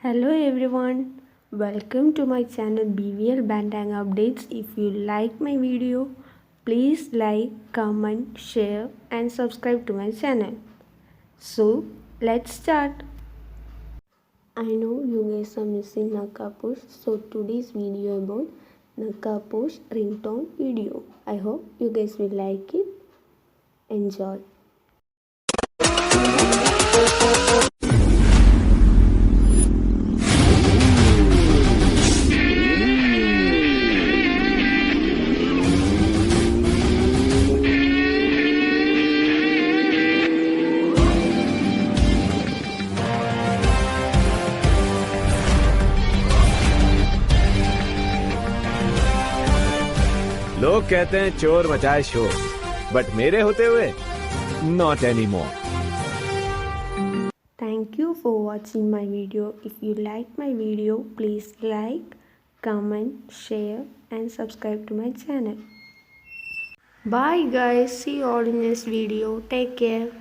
Hello everyone, welcome to my channel BVL Bantang Updates. If you like my video, please like, comment, share and subscribe to my channel. So let's start. I know you guys are missing Nakaposh, so today's video about Nakaposh ringtone video. I hope you guys will like it. Enjoy. लोग कहते हैं चोर मचाए शोर, but मेरे होते हुए not any more. Thank you for watching my video. If you like my video, please like, comment, share and subscribe to my channel. Bye guys. See you all in this video. Take care.